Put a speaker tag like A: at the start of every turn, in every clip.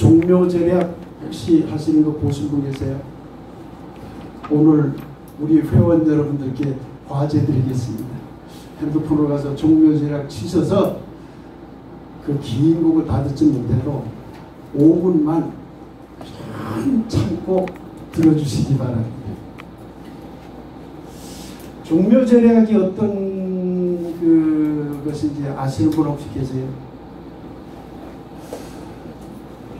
A: 종묘제략 혹시 하시는 거 보신 분 계세요? 오늘 우리 회원 여러분들께 과제 드리겠습니다. 핸드폰으로 가서 종묘제략 치셔서 그 긴 곡을 다 듣지 못해도 5분만 좀 참고 들어주시기 바랍니다. 종묘제략이 어떤 그것인지 아시는 분 혹시 계세요?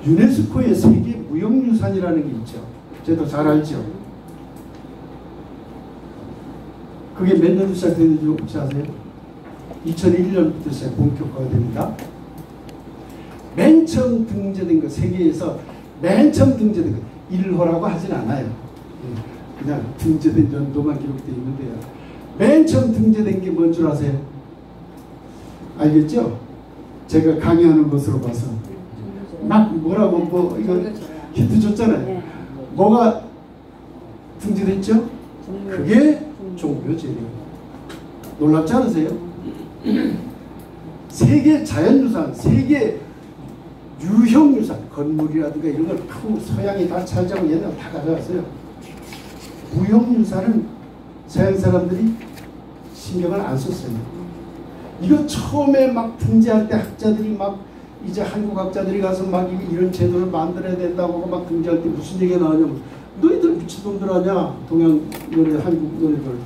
A: 유네스코의 세계 무형유산이라는 게 있죠. 저도 잘 알죠. 그게 몇 년도 시작됐는지 혹시 아세요? 2001년부터 시작 본격화가 됩니다. 맨 처음 등재된 거, 세계에서 맨 처음 등재된 거 1호라고 하진 않아요. 그냥 등재된 연도만 기록되어 있는데요. 맨 처음 등재된 게 뭔 줄 아세요? 알겠죠? 제가 강의하는 것으로 봐서 막 뭐라고 뭐 이거 힌트 줬잖아요. 뭐가 등재됐죠? 그게 종묘제략. 놀랍지 않으세요? 세계 자연유산, 세계 유형유산, 건물이라든가 이런 걸 서양이 다 차지하고 얘네가 다 가져갔어요. 무형유산은 서양 사람들이 신경을 안 썼어요. 이거 처음에 막 등재할 때 학자들이 막 이제 한국 학자들이 가서 막 이런 제도를 만들어야 된다고 막 등재할 때 무슨 얘기가 나오냐면 너희들 미친놈들 아냐? 동양 너네, 한국 너희들.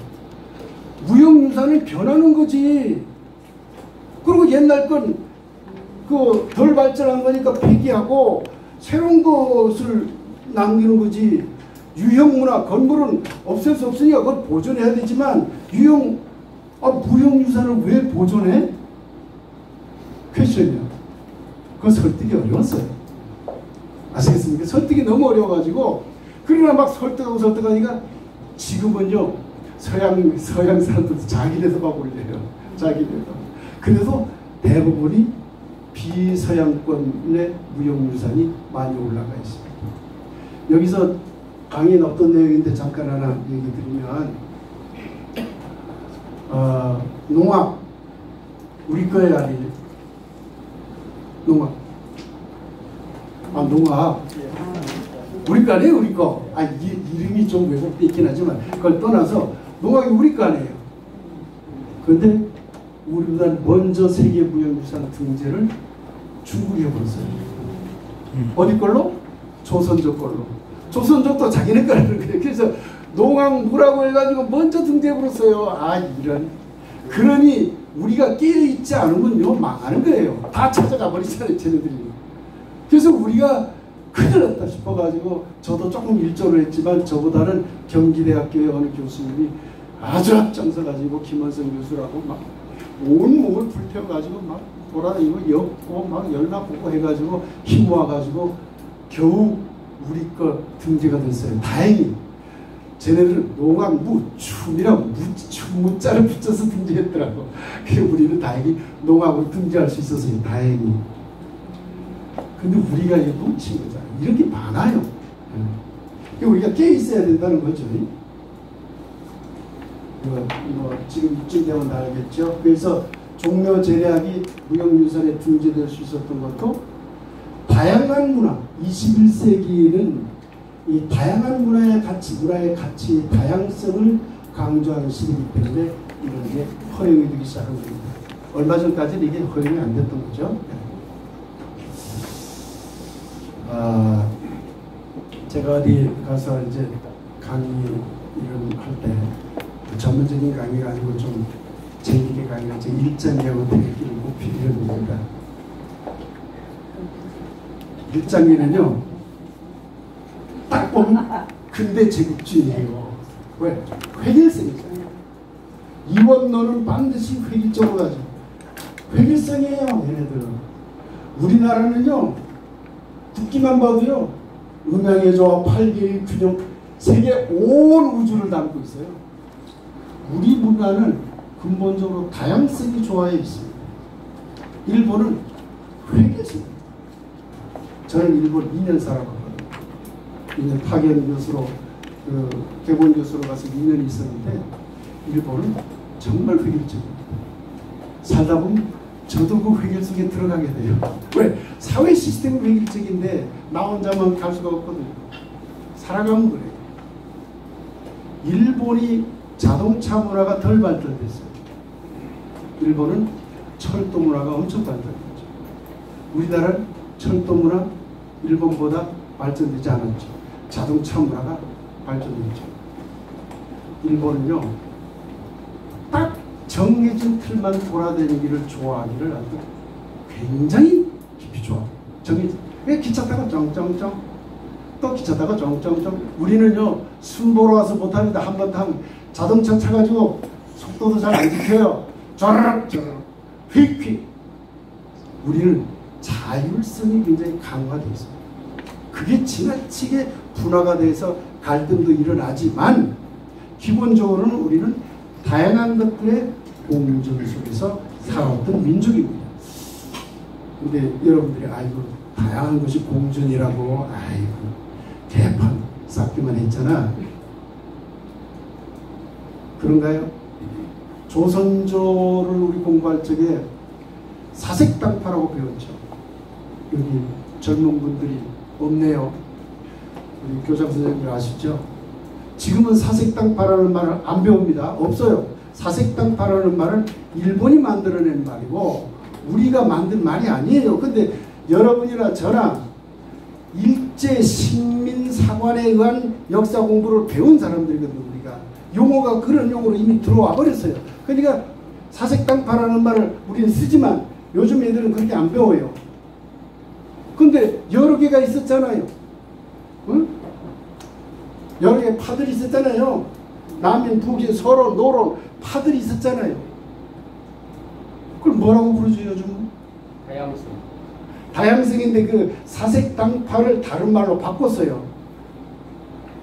A: 무형유산은 변하는 거지. 그리고 옛날 건 그 덜 발전한 거니까 폐기하고 새로운 것을 남기는 거지. 유형문화, 건물은 없앨 수 없으니까 그걸 보존해야 되지만 무형유산을 왜 보존해? 퀘스천이야. 그거 설득이 어려웠어요. 아시겠습니까? 설득이 너무 어려워가지고 그러나 막 설득하니까 지금은요 서양 사람들도 자기네도 막 올려요. 자기네도. 그래서 대부분이 비서양권의 무형유산이 많이 올라가 있습니다. 여기서 강의는 어떤 내용인데 잠깐 하나 얘기 드리면 농악 우리 거에 아니에요. 농악 우리 거 아니에요. 우리 거. 이름이 좀 왜곡돼 있긴 하지만 그걸 떠나서 농악이 우리 거 아니에요. 근데 우리보다 먼저 세계 무형유산 등재를 중국이 해버렸어요. 어디 걸로? 조선족 걸로. 조선족도 자기네 거라는 거예요. 그래서 농악무라고 해가지고 먼저 등재해버렸어요. 이런. 그러니 우리가 깨어있지 않으면요 망하는 거예요. 다 찾아가 버리잖아요. 쟤네들이. 그래서 우리가 큰일 났다 싶어가지고 저도 조금 일조를 했지만 저보다는 경기대학교의 어느 교수님이 아주 앞장서가지고 김원성 교수라고 막 온몸을 불태워가지고 막 돌아다니고 엮고 막 연락 보고 해가지고 힘 모아가지고 겨우 우리 거 등재가 됐어요. 다행히 쟤네들은 농악무 춤이라고 무자를 붙여서 등재했더라고. 그래서 우리는 다행히 농악으로 등재할 수 있었어요. 다행히. 근데 우리가 이거 놓친 거잖아요. 이런 게 많아요. 우리가 깨 있어야 된다는 거죠. 지금 이쯤 되면 다 알겠죠. 그래서 종묘제략이 무형유산에 등재될 수 있었던 것도 다양한 문화, 21세기에는 이 다양한 문화의 가치, 다양성을 강조하는 시대이기 때문에 이런 게 허용이 되기 시작한 겁니다. 얼마 전까지는 이게 허용이 안 됐던 거죠. 제가 어디 가서 이제 강의 이런 할 때 전문적인 강의가 아니고 좀 재미있게 강의가 제 일장기하고 대기를 높이려는 겁니다. 일장기는요 딱 보면 근대 제국주의예요. 왜? 획일성이잖아요. 이원론은 반드시 획일적으로 가죠. 획일성이에요. 얘네들은. 우리나라는요 듣기만 봐도요 음양의 조화, 팔계의 균형, 세계 온 우주를 담고 있어요. 우리 문화는 근본적으로 다양성이 조화해 있습니다. 일본은 획일성입니다. 저는 일본 2년 살아봤거든요. 2년 파견 교수로 개본 교수로 가서 2년 있었는데 일본은 정말 획일적입니다. 살다 보면 저도 그 획일 속에 들어가게 돼요. 왜? 사회 시스템은 획일적인데 나 혼자만 갈 수가 없거든요. 살아가면 그래요. 일본이 자동차 문화가 덜 발전됐어요. 일본은 철도 문화가 엄청 발전됐죠. 우리나라는 철도 문화 일본보다 발전되지 않았죠. 자동차 문화가 발전됐죠. 일본은요, 딱 정해진 틀만 돌아다니기를 좋아하기를 아주 굉장히 깊이 좋아. 정해진. 기차 타고 쩡쩡쩡, 또 기차 타고 쩡쩡쩡. 우리는요, 숨 보러 와서 못합니다. 한 번 타면 자동차 타가지고 속도도 잘 안 지켜요. 쩌르륵 쩌르륵 휙휙. 우리는 자율성이 굉장히 강화되어 있습니다. 그게 지나치게 분화가 돼서 갈등도 일어나지만 기본적으로는 우리는 다양한 것들의 공존 속에서 살아왔던 민족입니다. 근데 여러분들이 아이고 다양한 것이 공존이라고 아이고 개판 쌓기만 했잖아. 그런가요? 조선조를 우리 공부할 적에 사색당파라고 배웠죠. 여기 젊은 분들이 없네요. 우리 교장 선생님들 아시죠? 지금은 사색당파라는 말을 안 배웁니다. 없어요. 사색당파라는 말은 일본이 만들어낸 말이고 우리가 만든 말이 아니에요. 근데 여러분이나 저나 일제 식민사관에 의한 역사 공부를 배운 사람들이거든요. 우리가 용어가 그런 용어로 이미 들어와 버렸어요. 그러니까 사색당파라는 말을 우리는 쓰지만 요즘 애들은 그렇게 안 배워요. 근데 여러 개가 있었잖아요. 응? 여러 개 파들이 있었잖아요. 남인, 북인, 서론, 노론 파들이 있었잖아요. 그걸 뭐라고 부르죠 요즘?
B: 다양성.
A: 다양성인데 그 사색당파를 다른 말로 바꿨어요.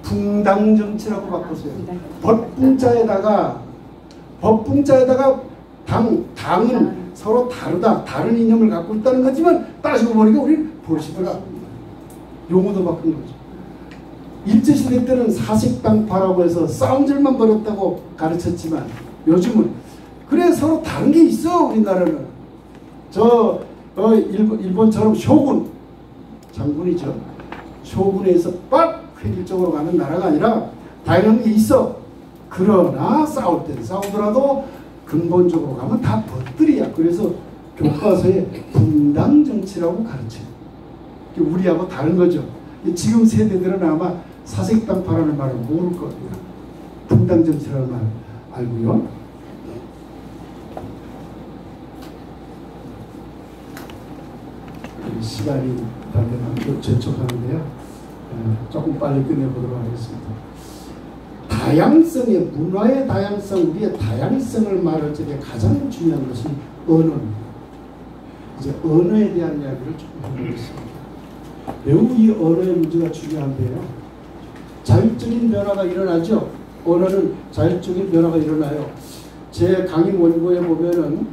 A: 붕당정치라고 바꿨어요. 법붕자에다가 당은 서로 다르다, 다른 이념을 갖고 있다는 거지만 따지고 보니까 우리는 볼시더라. 용어도 바꾼 거죠. 일제시대 때는 사색당파라고 해서 싸움질만 벌였다고 가르쳤지만 요즘은 그래 서로 다른 게 있어. 우리나라는 일본처럼 쇼군 장군이죠. 쇼군에서 빡 획일적으로 가는 나라가 아니라 다양한 게 있어. 그러나 싸울 땐 싸우더라도 근본적으로 가면 다 벗들이야. 그래서 교과서에 분당정치라고 가르쳐요. 우리하고 다른 거죠. 지금 세대들은 아마 사색당파라는 말을 모를 거예요. 분당정치라는 말 알고요. 시간이 다 되면 재촉하는데요. 조금 빨리 끝내보도록 하겠습니다. 다양성의 문화의 다양성, 우리의 다양성을 말할 적에 가장 중요한 것이 언어입니다. 이제 언어에 대한 이야기를 조금 해보겠습니다. 매우 이 언어의 문제가 중요한데요. 자율적인 변화가 일어나죠. 언어는 자율적인 변화가 일어나요. 제 강의 원고에 보면은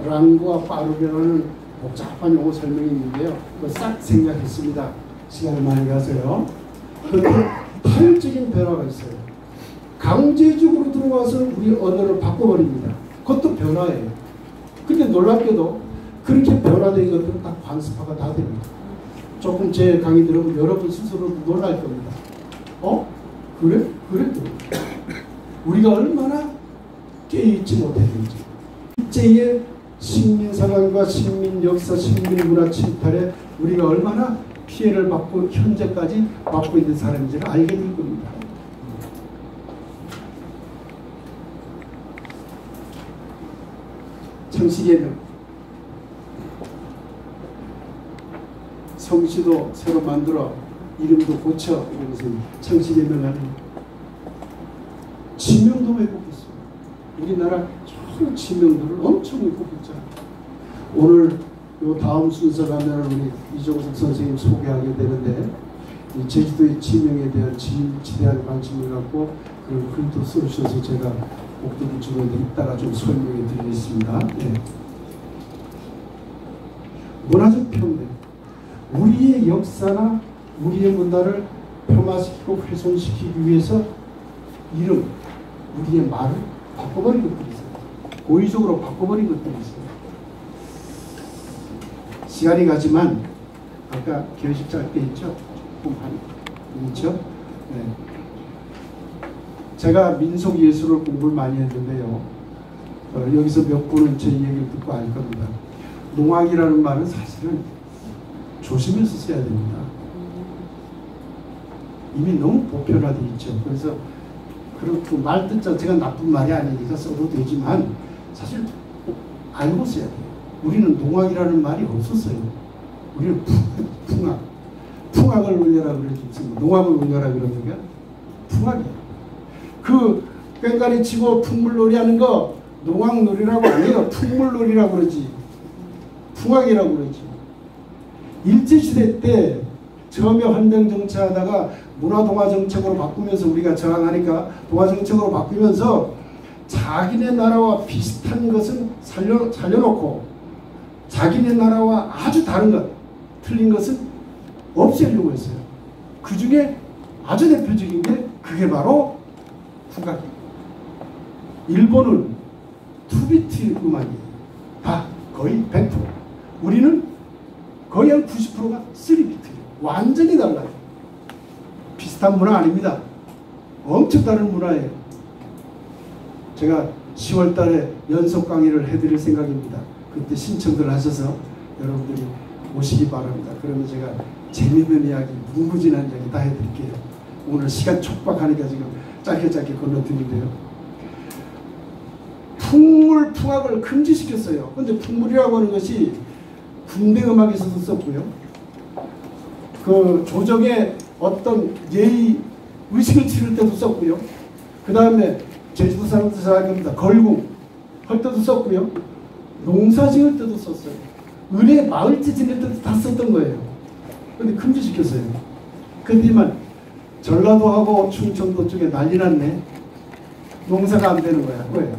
A: 랑과 빠르변화는 복잡한 용어 설명이 있는데요. 그거 싹 생략했습니다. 시간을 많이 가세요. 그런데 타율적인 변화가 있어요. 강제적으로 들어와서 우리 언어를 바꿔버립니다. 그것도 변화예요. 근데 놀랍게도 그렇게 변화된 것들은 다 관습화가 다 됩니다. 조금 제 강의 들으면 여러분 스스로도 놀랄 겁니다. 그래? 그래도 우리가 얼마나 깨있지 못했는지. 일제의 식민사관과 식민역사, 식민문화 침탈에 우리가 얼마나 피해를 받고 현재까지 받고 있는 사람인지를 알게 될 겁니다. 창씨개명 성씨도 새로 만들어 이름도 고쳐 이러면서 창씨개명하는 지명도 왜곡했어요. 우리나라 전 지명도를 엄청 왜곡했잖아요. 오늘 요 다음 순서 가면 우리 이종석 선생님 소개하게 되는데 이 제주도의 지명에 대한 지대한 관심을 갖고 그 글도 써주셔서 제가 목도를 주는데 이따가 좀 설명해 드리겠습니다. 네. 문화적 평등, 우리의 역사나 우리의 문화를 폄하시키고 훼손시키기 위해서 이름, 우리의 말을 바꿔버린 것들이 있어요. 고의적으로 바꿔버린 것들이 있어요. 시간이 가지만 아까 결식자 때 있죠? 있죠? 네. 제가 민속 예술을 공부를 많이 했는데요. 여기서 몇 분은 제 얘기를 듣고 알 겁니다. 농악이라는 말은 사실은 조심해서 써야 됩니다. 이미 너무 보편화되어 있죠. 그래서 그렇고 말 뜻 자체가 나쁜 말이 아니니까 써도 되지만 사실 알고 써야 돼요. 우리는 농악이라는 말이 없었어요. 우리는 풍악. 풍악을 울려라 그러지 않습니까? 농악을 울려라 그러니까 풍악이에요. 그 꽹과리 치고 풍물놀이 하는 거 농악놀이라고 안 해요. 풍물놀이라고 그러지. 풍악이라고 그러지. 일제시대 때 처음에 헌병정치하다가 문화동아정책으로 바꾸면서 우리가 저항하니까 동아정책으로 바꾸면서 자기네 나라와 비슷한 것은 살려놓고 자기네 나라와 아주 다른 것, 틀린 것은 없애려고 했어요. 그 중에 아주 대표적인 게 그게 바로 풍악이에요. 일본은 투비트 음악이에요. 다 거의 100%. 우리는 거의 한 90%가 3비트예요. 완전히 달라요. 비슷한 문화 아닙니다. 엄청 다른 문화예요. 제가 10월 달에 연속 강의를 해드릴 생각입니다. 그때 신청들 하셔서 여러분들이 오시기 바랍니다. 그러면 제가 재미있는 이야기, 무궁무진한 이야기 다 해드릴게요. 오늘 시간 촉박하니까 지금 짧게 건너드리는데요. 풍물, 풍악을 금지시켰어요. 근데 풍물이라고 하는 것이 군대 음악에서도 썼고요. 그 조정의 어떤 예의, 의식을 치를 때도 썼고요. 그 다음에 제주도 사람들 잘 알 겁니다. 걸궁 할 때도 썼고요. 농사 지을 때도 썼어요. 은혜 마을째 지낼 때도 다 썼던 거예요. 근데 금지시켰어요. 근데만 전라도하고 충청도 쪽에 난리 났네. 농사가 안 되는 거야. 왜?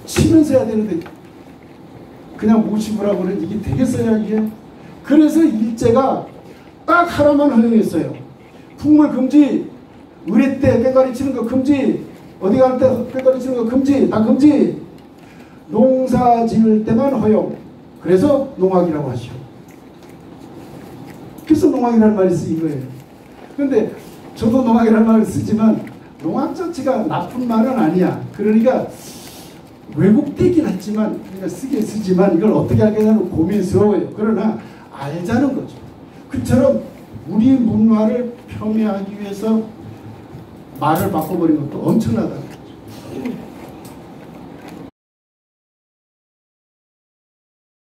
A: 치면서 해야 되는데 그냥 모시부라고 그래. 이게 되겠어요 이게? 그래서 일제가 딱 하나만 허용했어요. 풍물 금지. 의례 때 꽹과리 치는 거 금지. 어디 갈 때 꽹과리 치는 거 금지. 다 금지. 농사 지을 때만 허용. 그래서 농악이라고 하시오. 그래서 농악이라는 말이 쓰인 거예요. 근데 저도 농악이라는 말을 쓰지만 농악 자체가 나쁜 말은 아니야. 그러니까 왜곡되긴 했지만 그러니까 쓰긴 쓰지만 이걸 어떻게 하겠냐는 고민스러워요. 그러나 알자는 거죠. 그처럼 우리 문화를 폄훼하기 위해서 말을 바꿔버린 것도 엄청나다는 거죠.